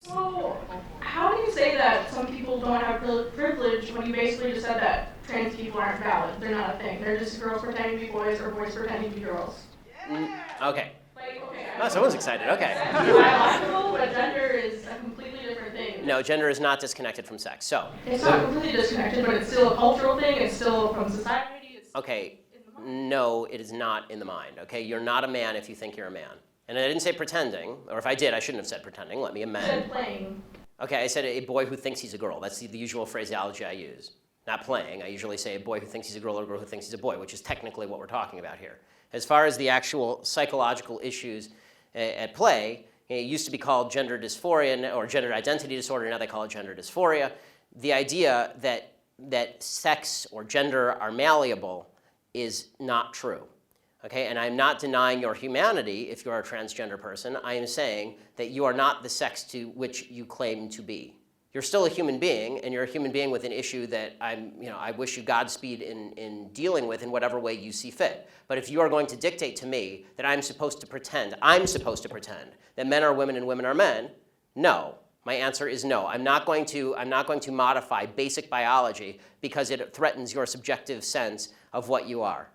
So, how do you say that some people don't have privilege when you basically just said that trans people aren't valid? They're not a thing. They're just girls pretending to be boys or boys pretending to be girls. Okay. Like, okay. Oh, someone's excited. Okay. Sex is biological, but gender is a completely different thing. No, gender is not disconnected from sex. So. It's not completely disconnected, but it's still a cultural thing. It's still from society. It's Okay. No, it is not in the mind. Okay, you're not a man if you think you're a man. And I didn't say pretending, or if I did, I shouldn't have said pretending. Let me amend. You said playing. Okay, I said a boy who thinks he's a girl. That's the usual phraseology I use. Not playing. I usually say a boy who thinks he's a girl or a girl who thinks he's a boy, which is technically what we're talking about here. As far as the actual psychological issues at play, it used to be called gender dysphoria or gender identity disorder. Now they call it gender dysphoria. The idea that sex or gender are malleable is not true. Okay, and I'm not denying your humanity if you're a transgender person. I am saying that you are not the sex to which you claim to be. You're still a human being, and you're a human being with an issue that I wish you Godspeed in dealing with in whatever way you see fit. But if you are going to dictate to me that I'm supposed to pretend that men are women and women are men, no. My answer is no. I'm not going to modify basic biology because it threatens your subjective sense of what you are.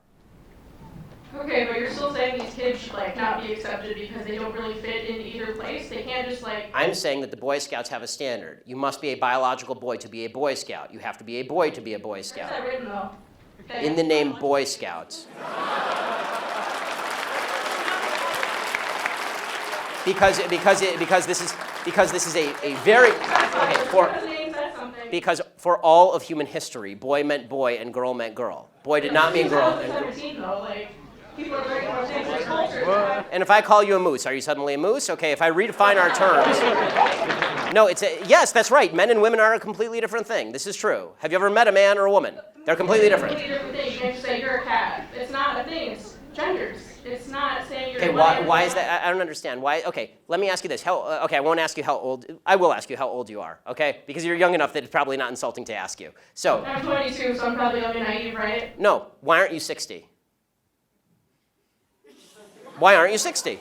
Okay, but you're still saying these kids should not be accepted because they don't really fit in either place. They can't just I'm saying that the Boy Scouts have a standard. You must be a biological boy to be a Boy Scout. You have to be a boy to be a Boy Scout. Where's that written though? Okay. In the name Boy Scouts. Because this is a very because for all of human history, boy meant boy and girl meant girl. Boy did not mean girl. People are very more things like culture. And if I call you a moose, are you suddenly a moose? Okay, if I redefine our terms. No, yes, that's right. Men and women are a completely different thing. This is true. Have you ever met a man or a woman? They're completely different. Completely different thing. You can't just say you're a cat. It's not a thing. It's genders. It's not saying you're. Okay, why is that? I don't understand. Why? Okay, let me ask you this. Okay, I won't ask you how old. I will ask you how old you are. Okay, because you're young enough that it's probably not insulting to ask you. So. I'm 22, so I'm probably young and naive, right? No. Why aren't you 60? Why aren't you 60?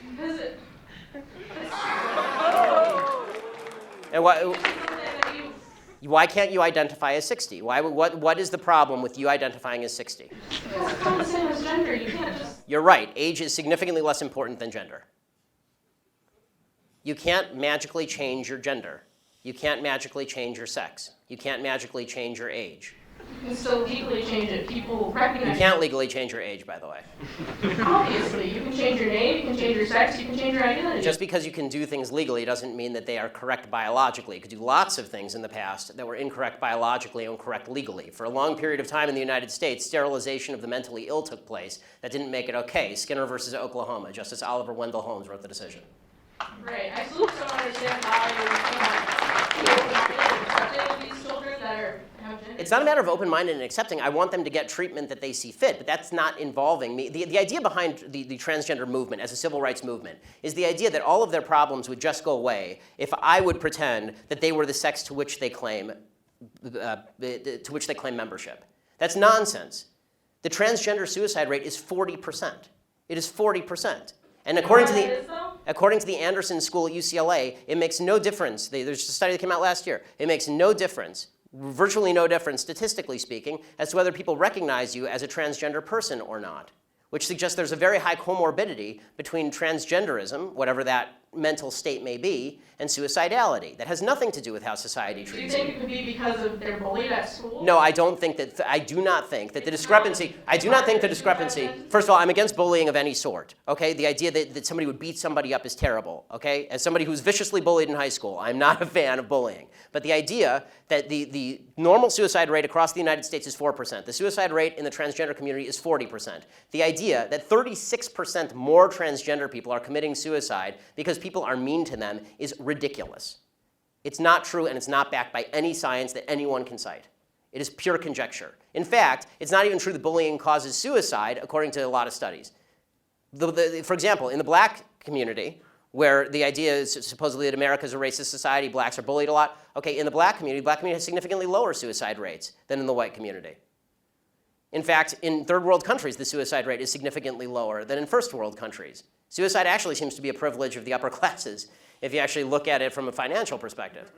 Because And why can't you identify as 60? What is the problem with you identifying as 60? it's not the same as gender. You can't just. You're right. Age is significantly less important than gender. You can't magically change your gender. You can't magically change your sex. You can't magically change your age. You can still legally change it. People recognize. You can't legally change your age, by the way. Obviously, you can change your name, you can change your sex, you can change your identity. Just because you can do things legally doesn't mean that they are correct biologically. You could do lots of things in the past that were incorrect biologically and correct legally. For a long period of time in the United States, sterilization of the mentally ill took place. That didn't make it okay. Skinner versus Oklahoma. Justice Oliver Wendell Holmes wrote the decision. Right. I still don't understand how you're accepting these children that are. It's not a matter of open-minded and accepting. I want them to get treatment that they see fit, but that's not involving me. The idea behind the transgender movement as a civil rights movement is the idea that all of their problems would just go away if I would pretend that they were the sex to which they claim membership. That's nonsense. The transgender suicide rate is 40%. It is 40%. And according to the Anderson School at UCLA, it makes no difference. There's a study that came out last year. It makes no difference, virtually no difference, statistically speaking, as to whether people recognize you as a transgender person or not, which suggests there's a very high comorbidity between transgenderism, whatever that mental state may be, and suicidality. That has nothing to do with how society treats you. Do you think it could be because of they're bullied at school? No, I don't think that. I do not think that the discrepancy. First of all, I'm against bullying of any sort. Okay, the idea that somebody would beat somebody up is terrible. Okay, as somebody who's viciously bullied in high school, I'm not a fan of bullying. But the idea that the normal suicide rate across the United States is 4%. The suicide rate in the transgender community is 40%. The idea that 36% more transgender people are committing suicide because people are mean to them is ridiculous. It's not true, and it's not backed by any science that anyone can cite. It is pure conjecture. In fact, it's not even true that bullying causes suicide, according to a lot of studies. For example, in the black community, where the idea is supposedly that America is a racist society, blacks are bullied a lot. Okay, in the black community has significantly lower suicide rates than in the white community. In fact, in third world countries, the suicide rate is significantly lower than in first world countries. Suicide actually seems to be a privilege of the upper classes if you actually look at it from a financial perspective.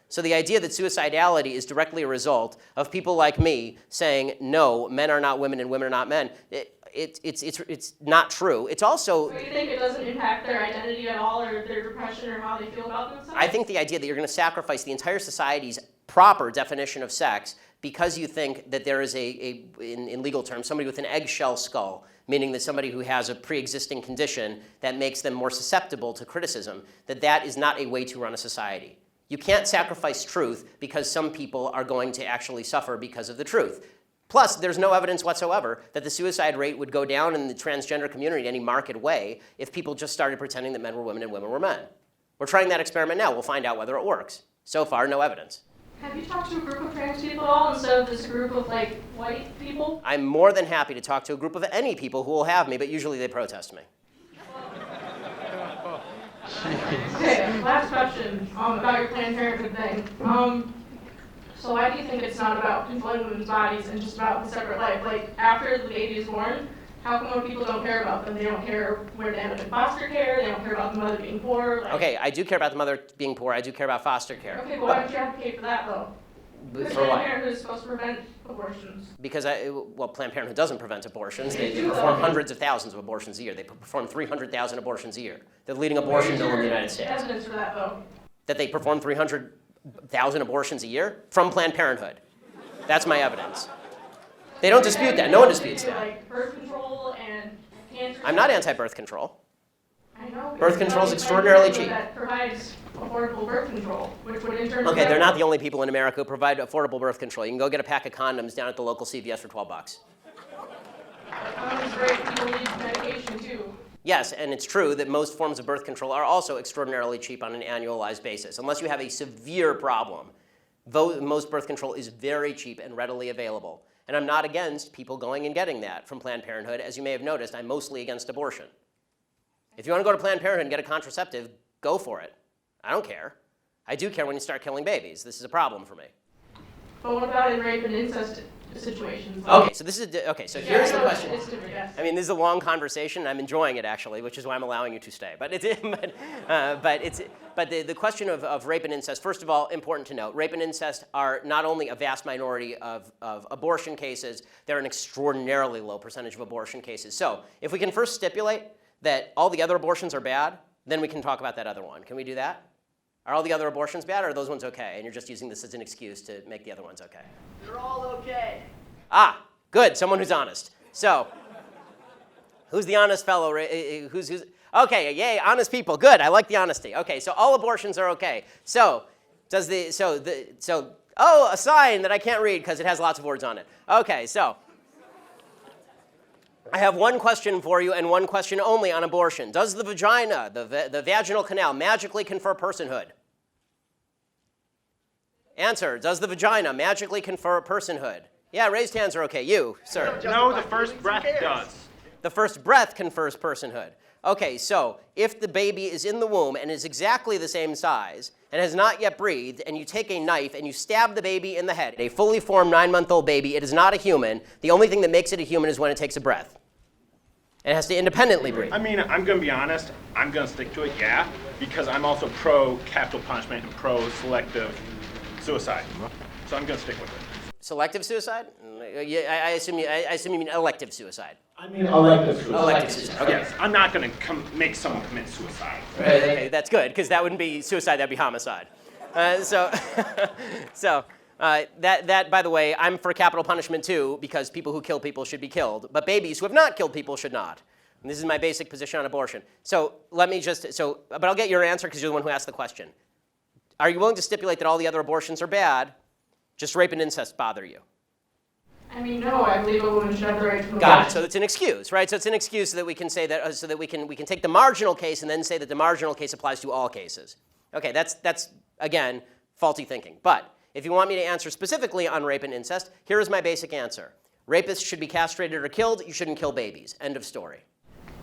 So the idea that suicidality is directly a result of people like me saying, no, men are not women and women are not men, it's not true. It's also... So you think it doesn't impact their identity at all, or their depression, or how they feel about themselves? I think the idea that you're going to sacrifice the entire society's proper definition of sex because you think that there is in legal terms, somebody with an eggshell skull, meaning that somebody who has a pre-existing condition that makes them more susceptible to criticism, that is not a way to run a society. You can't sacrifice truth because some people are going to actually suffer because of the truth. Plus, there's no evidence whatsoever that the suicide rate would go down in the transgender community in any marked way if people just started pretending that men were women and women were men. We're trying that experiment now. We'll find out whether it works. So far, no evidence. Have you talked to a group of trans people at all instead of this group of white people? I'm more than happy to talk to a group of any people who will have me, but usually they protest me. Okay, last question about your Planned Parenthood thing. So why do you think it's not about controlling women's bodies and just about the separate life? Like, after the baby is born, how come when people don't care about them? They don't care where they end up in foster care, they don't care about the mother being poor? Okay, I do care about the mother being poor, I do care about foster care. Okay, but why don't you advocate for that, though? Because For what? Planned Parenthood is supposed to prevent abortions. Because, Planned Parenthood doesn't prevent abortions. They perform hundreds of thousands of abortions a year. They perform 300,000 abortions a year. They're the leading abortion mill in the United States. Evidence for that, though? That they perform 300,000 abortions a year from Planned Parenthood. That's my evidence. They don't dispute that. No one disputes that. Like birth control and cancer. I'm not anti-birth control. I know. Birth control is extraordinarily cheap. That provides affordable birth control, which would in turn. Okay, they're not the only people in America who provide affordable birth control. You can go get a pack of condoms down at the local CVS for $12. Condoms great. People need medication too. Yes, and it's true that most forms of birth control are also extraordinarily cheap on an annualized basis. Unless you have a severe problem, most birth control is very cheap and readily available. And I'm not against people going and getting that from Planned Parenthood. As you may have noticed, I'm mostly against abortion. If you want to go to Planned Parenthood and get a contraceptive, go for it. I don't care. I do care when you start killing babies. This is a problem for me. But what about in rape and incest situations? Okay, so here's the question. It's different, yes. I mean, this is a long conversation, and I'm enjoying it, actually, which is why I'm allowing you to stay. But the question of rape and incest, first of all, important to note, rape and incest are not only a vast minority of abortion cases, they're an extraordinarily low percentage of abortion cases. So if we can first stipulate that all the other abortions are bad, then we can talk about that other one. Can we do that? Are all the other abortions bad, or are those ones okay? And you're just using this as an excuse to make the other ones okay. They're all okay. Ah, good. Someone who's honest. So, who's the honest fellow? Who's okay? Yay, honest people. Good. I like the honesty. Okay, so all abortions are okay. So, a sign that I can't read because it has lots of words on it. Okay, so I have one question for you and one question only on abortion. Does the vagina, the vaginal canal, magically confer personhood? Answer, does the vagina magically confer personhood? Yeah, raised hands are okay. You, sir. No, the first breath does. The first breath confers personhood. Okay, so if the baby is in the womb and is exactly the same size and has not yet breathed, and you take a knife and you stab the baby in the head, a fully formed 9-month-old baby, it is not a human. The only thing that makes it a human is when it takes a breath. It has to independently breathe. I mean, I'm going to be honest. I'm going to stick to it, yeah, because I'm also pro-capital punishment and pro-selective suicide. So I'm going to stick with it. Selective suicide? Yeah, I assume you mean elective suicide. I mean elective suicide. Elective suicide. Okay. Yes, I'm not going to make someone commit suicide. Okay, that's good, because that wouldn't be suicide, that'd be homicide. That, by the way, I'm for capital punishment too, because people who kill people should be killed, but babies who have not killed people should not. And this is my basic position on abortion. So but I'll get your answer because you're the one who asked the question. Are you willing to stipulate that all the other abortions are bad, just rape and incest bother you? I mean, no, I believe a woman should have the right to Got it. So it's an excuse, right? So it's an excuse so that we can say that, so that we can take the marginal case and then say that the marginal case applies to all cases. Okay, that's again faulty thinking. But if you want me to answer specifically on rape and incest, here is my basic answer: rapists should be castrated or killed. You shouldn't kill babies. End of story.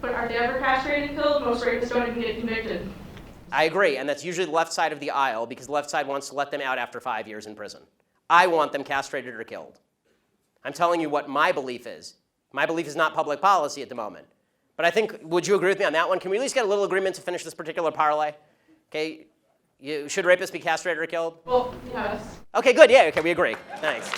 But are they ever castrated and killed? Most rapists don't even get convicted. I agree, and that's usually the left side of the aisle because the left side wants to let them out after 5 years in prison. I want them castrated or killed. I'm telling you what my belief is. My belief is not public policy at the moment. But I think, would you agree with me on that one? Can we at least get a little agreement to finish this particular parlay? Okay, should rapists be castrated or killed? Well, yes. Okay, good, yeah, okay, we agree. Thanks.